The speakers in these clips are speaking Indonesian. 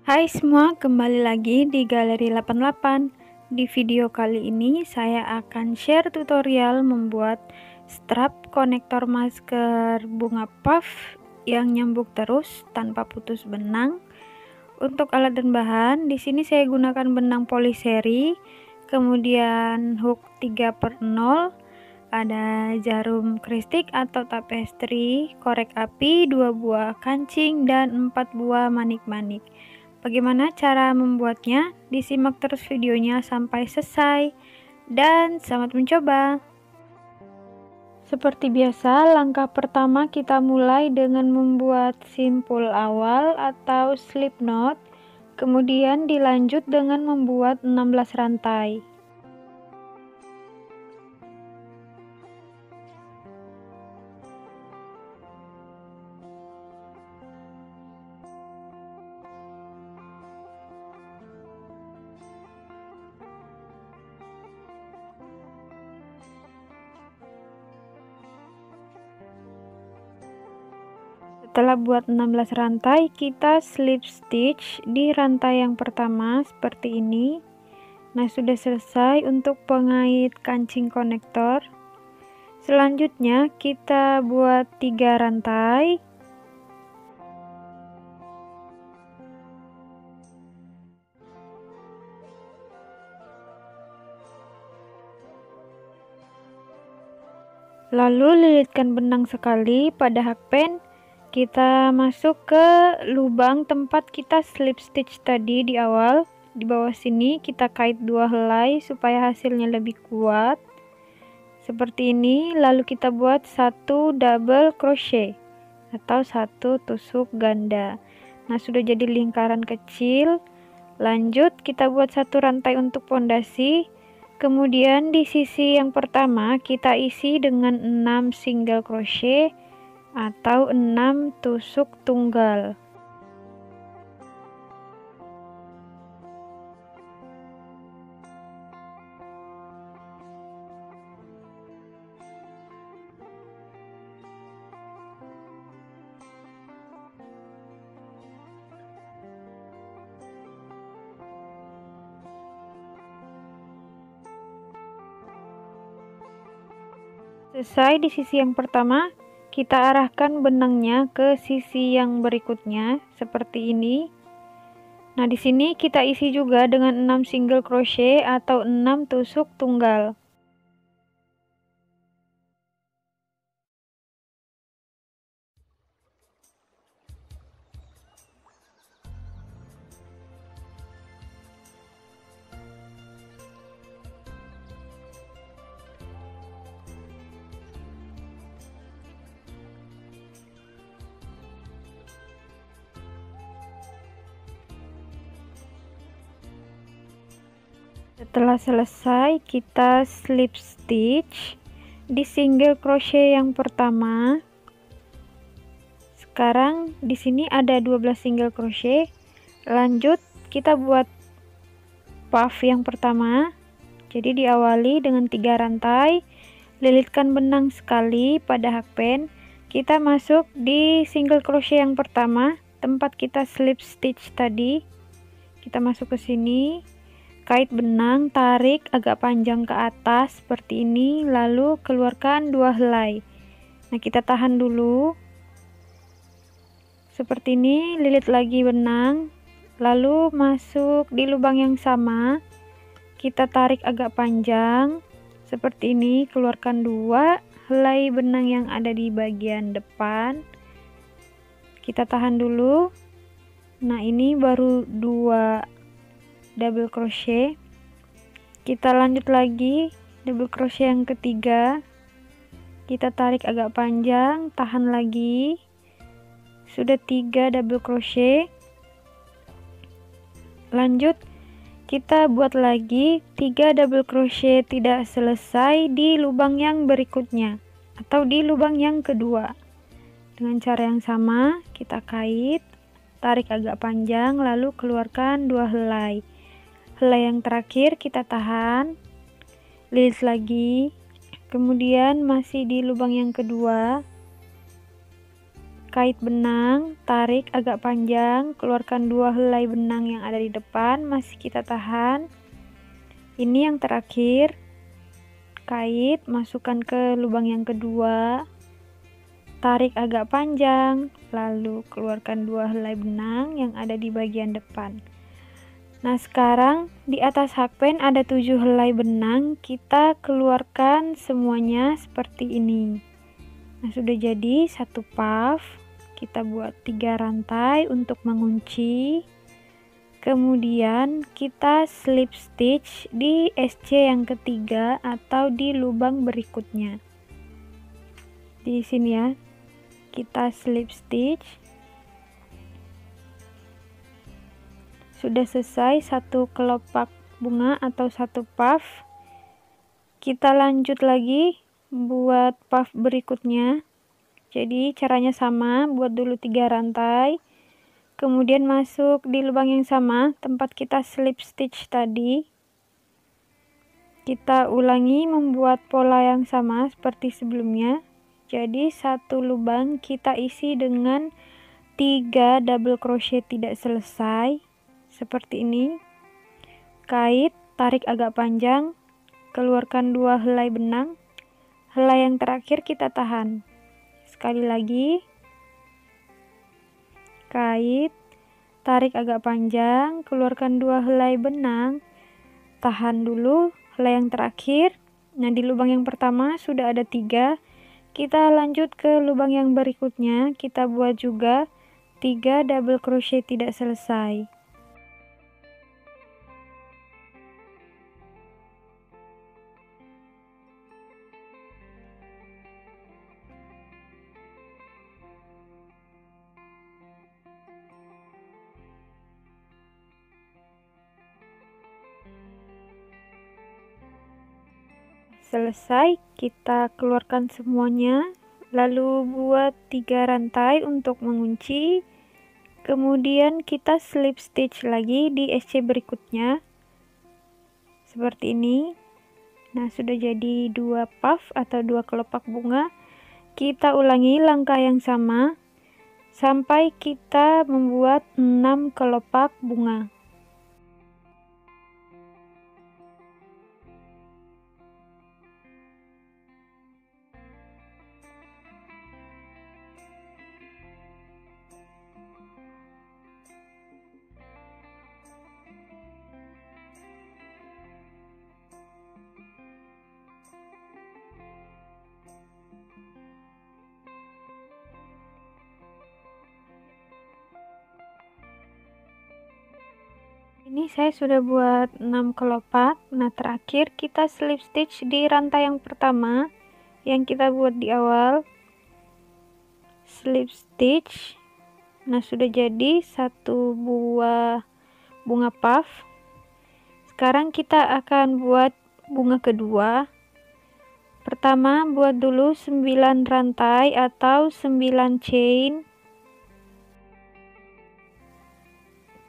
Hai semua, kembali lagi di Galeri 88. Di video kali ini saya akan share tutorial membuat strap konektor masker bunga puff yang nyambung terus tanpa putus benang. Untuk alat dan bahan, di sini saya gunakan benang poliseri, kemudian hook 3/0, ada jarum kristik atau tapestri, korek api, 2 buah kancing, dan 4 buah manik-manik. Bagaimana cara membuatnya? Disimak terus videonya sampai selesai dan selamat mencoba. Seperti biasa, langkah pertama kita mulai dengan membuat simpul awal atau slip knot, kemudian dilanjut dengan membuat 16 rantai. Setelah buat 16 rantai, kita slip stitch di rantai yang pertama seperti ini. Nah, sudah selesai untuk pengait kancing konektor. Selanjutnya kita buat 3 rantai. Lalu lilitkan benang sekali pada hakpen. Kita masuk ke lubang tempat kita slip stitch tadi di awal. Di bawah sini kita kait 2 helai supaya hasilnya lebih kuat. Seperti ini, lalu kita buat 1 double crochet atau 1 tusuk ganda. Nah, sudah jadi lingkaran kecil. Lanjut kita buat 1 rantai untuk pondasi. Kemudian di sisi yang pertama kita isi dengan 6 single crochet atau 6 tusuk tunggal. Selesai di sisi yang pertama, kita arahkan benangnya ke sisi yang berikutnya seperti ini. Nah, di sini kita isi juga dengan 6 single crochet atau 6 tusuk tunggal. Setelah selesai, kita slip stitch di single crochet yang pertama. Sekarang di sini ada 12 single crochet. Lanjut kita buat puff yang pertama. Jadi diawali dengan 3 rantai, lilitkan benang sekali pada hakpen. Kita masuk di single crochet yang pertama, tempat kita slip stitch tadi. Kita masuk ke sini. Kait benang, tarik agak panjang ke atas seperti ini, lalu keluarkan 2 helai. Nah, kita tahan dulu seperti ini, lilit lagi benang, lalu masuk di lubang yang sama, kita tarik agak panjang seperti ini, keluarkan 2 helai benang yang ada di bagian depan. Kita tahan dulu. Nah, ini baru 2 double crochet. Kita lanjut lagi double crochet yang ketiga, kita tarik agak panjang, tahan lagi, sudah 3 double crochet. Lanjut kita buat lagi 3 double crochet tidak selesai di lubang yang berikutnya atau di lubang yang kedua. Dengan cara yang sama kita kait, tarik agak panjang, lalu keluarkan 2 helai. Helai yang terakhir kita tahan, lilit lagi, kemudian masih di lubang yang kedua, kait benang, tarik agak panjang, keluarkan 2 helai benang yang ada di depan, masih kita tahan. Ini yang terakhir, kait, masukkan ke lubang yang kedua, tarik agak panjang, lalu keluarkan 2 helai benang yang ada di bagian depan. Nah, sekarang di atas hakpen ada 7 helai benang, kita keluarkan semuanya seperti ini. Nah, sudah jadi satu puff. Kita buat 3 rantai untuk mengunci. Kemudian kita slip stitch di SC yang ketiga atau di lubang berikutnya. Di sini ya. Kita slip stitch. Sudah selesai satu kelopak bunga atau satu puff. Kita lanjut lagi buat puff berikutnya. Jadi caranya sama, buat dulu 3 rantai, kemudian masuk di lubang yang sama tempat kita slip stitch tadi. Kita ulangi membuat pola yang sama seperti sebelumnya. Jadi satu lubang kita isi dengan 3 double crochet tidak selesai seperti ini. Kait, tarik agak panjang, keluarkan 2 helai benang, helai yang terakhir kita tahan. Sekali lagi, kait, tarik agak panjang, keluarkan 2 helai benang, tahan dulu helai yang terakhir. Nah, di lubang yang pertama sudah ada 3, kita lanjut ke lubang yang berikutnya, kita buat juga 3 double crochet tidak selesai. Selesai, kita keluarkan semuanya, lalu buat 3 rantai untuk mengunci. Kemudian kita slip stitch lagi di SC berikutnya seperti ini. Nah, sudah jadi 2 puff atau 2 kelopak bunga. Kita ulangi langkah yang sama sampai kita membuat 6 kelopak bunga. Ini saya sudah buat 6 kelopak. Nah, terakhir kita slip stitch di rantai yang pertama yang kita buat di awal. Slip stitch. Nah, sudah jadi satu buah bunga puff. Sekarang kita akan buat bunga kedua. Pertama, buat dulu 9 rantai atau 9 chain.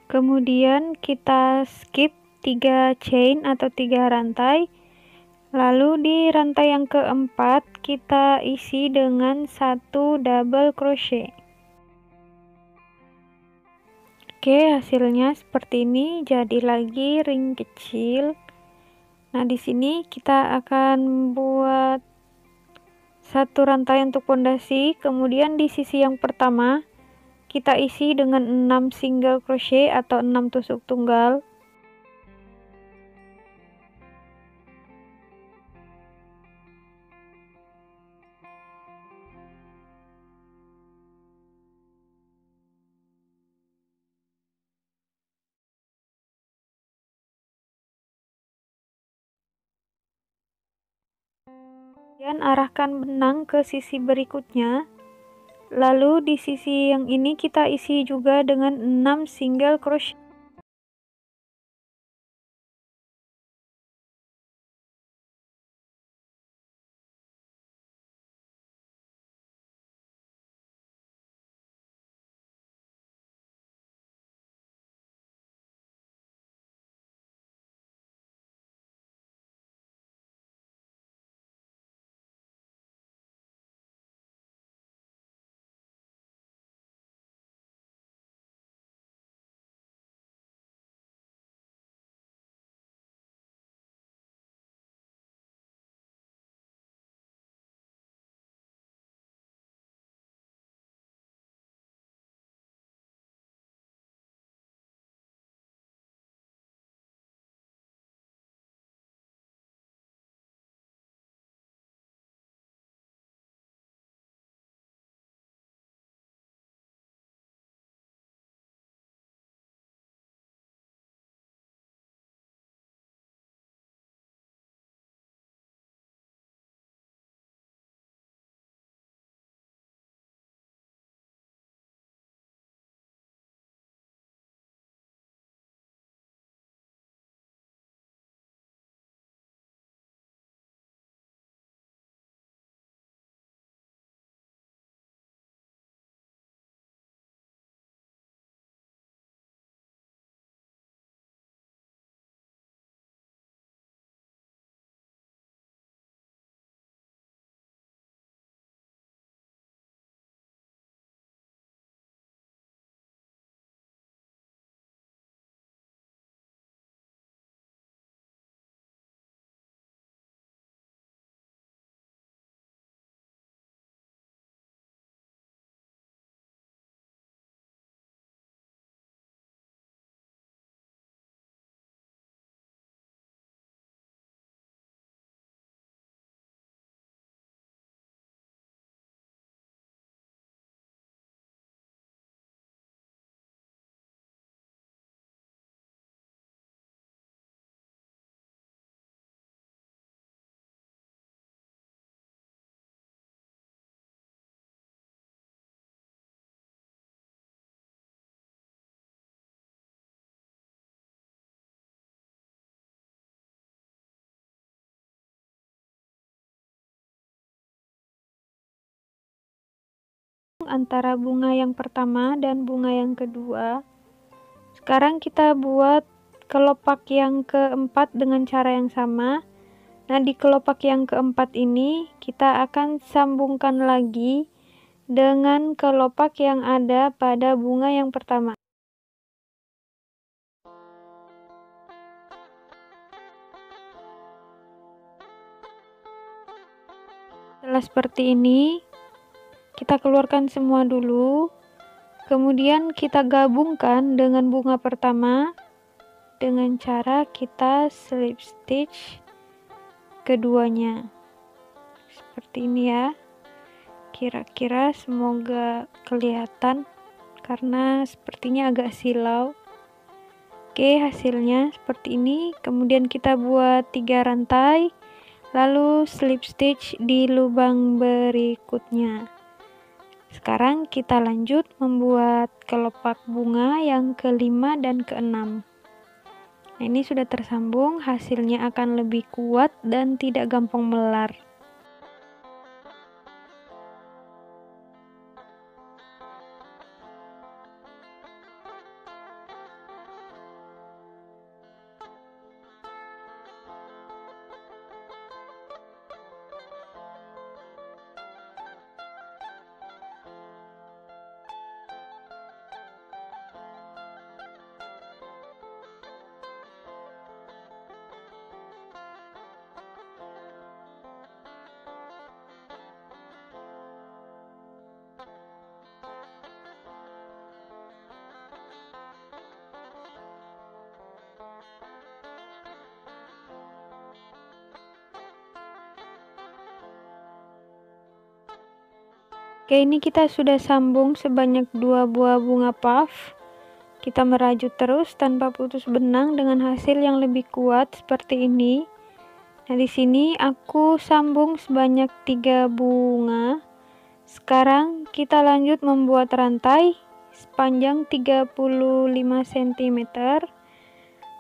Kemudian kita skip 3 chain atau 3 rantai. Lalu di rantai yang keempat kita isi dengan 1 double crochet. Oke, hasilnya seperti ini, jadi lagi ring kecil. Nah, di sini kita akan buat 1 rantai untuk pondasi, kemudian di sisi yang pertama kita isi dengan 6 single crochet atau 6 tusuk tunggal. Kemudian arahkan benang ke sisi berikutnya. Lalu di sisi yang ini kita isi juga dengan 6 single crochet. antara bunga yang pertama dan bunga yang kedua. Sekarang kita buat kelopak yang keempat dengan cara yang sama. Nah, di kelopak yang keempat ini kita akan sambungkan lagi dengan kelopak yang ada pada bunga yang pertama. Setelah seperti ini, kita keluarkan semua dulu. Kemudian kita gabungkan dengan bunga pertama dengan cara kita slip stitch keduanya. Seperti ini ya. Kira-kira semoga kelihatan karena sepertinya agak silau. Oke, hasilnya seperti ini. Kemudian kita buat 3 rantai, lalu slip stitch di lubang berikutnya. Sekarang kita lanjut membuat kelopak bunga yang kelima dan keenam. Nah, ini sudah tersambung, hasilnya akan lebih kuat dan tidak gampang melar. Oke, ini kita sudah sambung sebanyak 2 buah bunga puff. Kita merajut terus tanpa putus benang dengan hasil yang lebih kuat seperti ini. Nah, di sini aku sambung sebanyak 3 bunga. Sekarang kita lanjut membuat rantai sepanjang 35 cm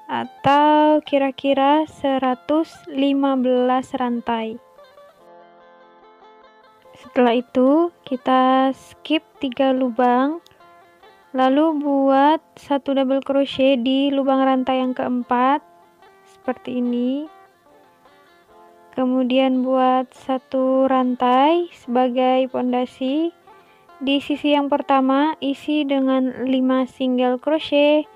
atau kira-kira 115 rantai. Setelah itu kita skip 3 lubang, lalu buat 1 double crochet di lubang rantai yang keempat seperti ini. Kemudian buat 1 rantai sebagai pondasi. Di sisi yang pertama isi dengan 5 single crochet,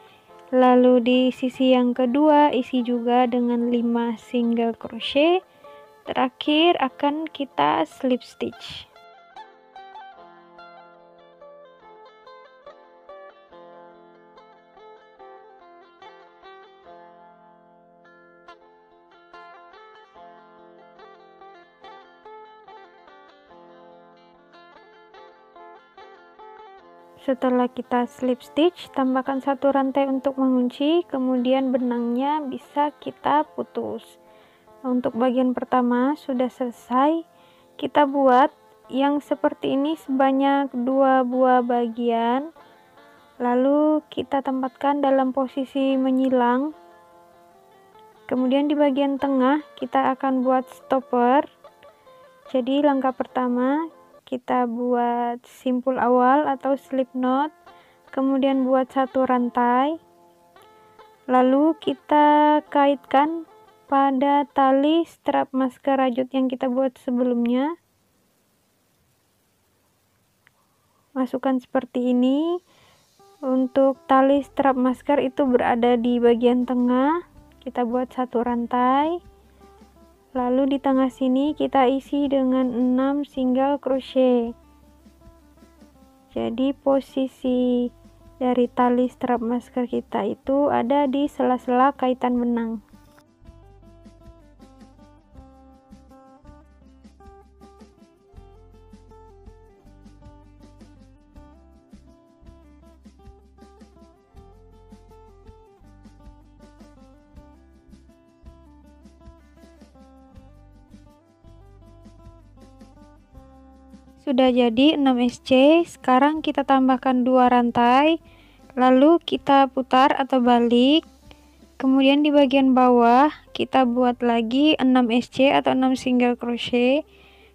lalu di sisi yang kedua isi juga dengan 5 single crochet. Terakhir akan kita slip stitch. Setelah kita slip stitch, tambahkan 1 rantai untuk mengunci, kemudian benangnya bisa kita putus. Untuk bagian pertama sudah selesai. Kita buat yang seperti ini sebanyak 2 buah bagian, lalu kita tempatkan dalam posisi menyilang. Kemudian di bagian tengah kita akan buat stopper. Jadi langkah pertama kita buat simpul awal atau slip knot, kemudian buat 1 rantai, lalu kita kaitkan pada tali strap masker rajut yang kita buat sebelumnya. Masukkan seperti ini. Untuk tali strap masker itu berada di bagian tengah. Kita buat 1 rantai. Lalu di tengah sini kita isi dengan 6 single crochet. Jadi posisi dari tali strap masker kita itu ada di sela-sela kaitan benang. Sudah jadi 6 SC. Sekarang kita tambahkan 2 rantai, lalu kita putar atau balik. Kemudian di bagian bawah kita buat lagi 6 SC atau 6 single crochet.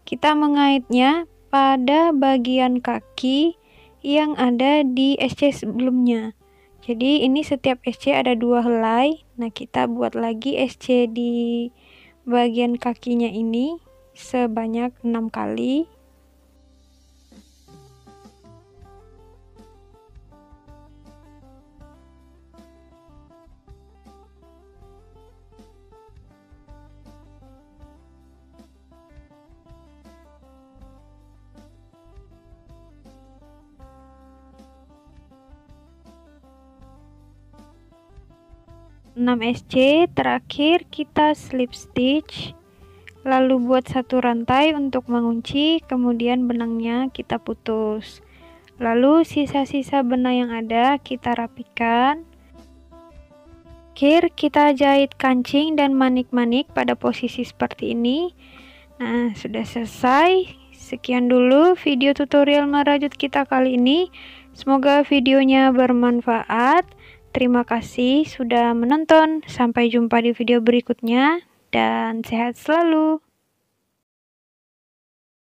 Kita mengaitnya pada bagian kaki yang ada di SC sebelumnya. Jadi ini setiap SC ada 2 helai. Nah, kita buat lagi SC di bagian kakinya ini sebanyak 6 kali. SC, terakhir kita slip stitch, lalu buat satu rantai untuk mengunci, kemudian benangnya kita putus, lalu sisa-sisa benang yang ada kita rapikan. Akhir kita jahit kancing dan manik-manik pada posisi seperti ini. Nah, sudah selesai. Sekian dulu video tutorial merajut kita kali ini. Semoga videonya bermanfaat. Terima kasih sudah menonton. Sampai jumpa di video berikutnya dan sehat selalu.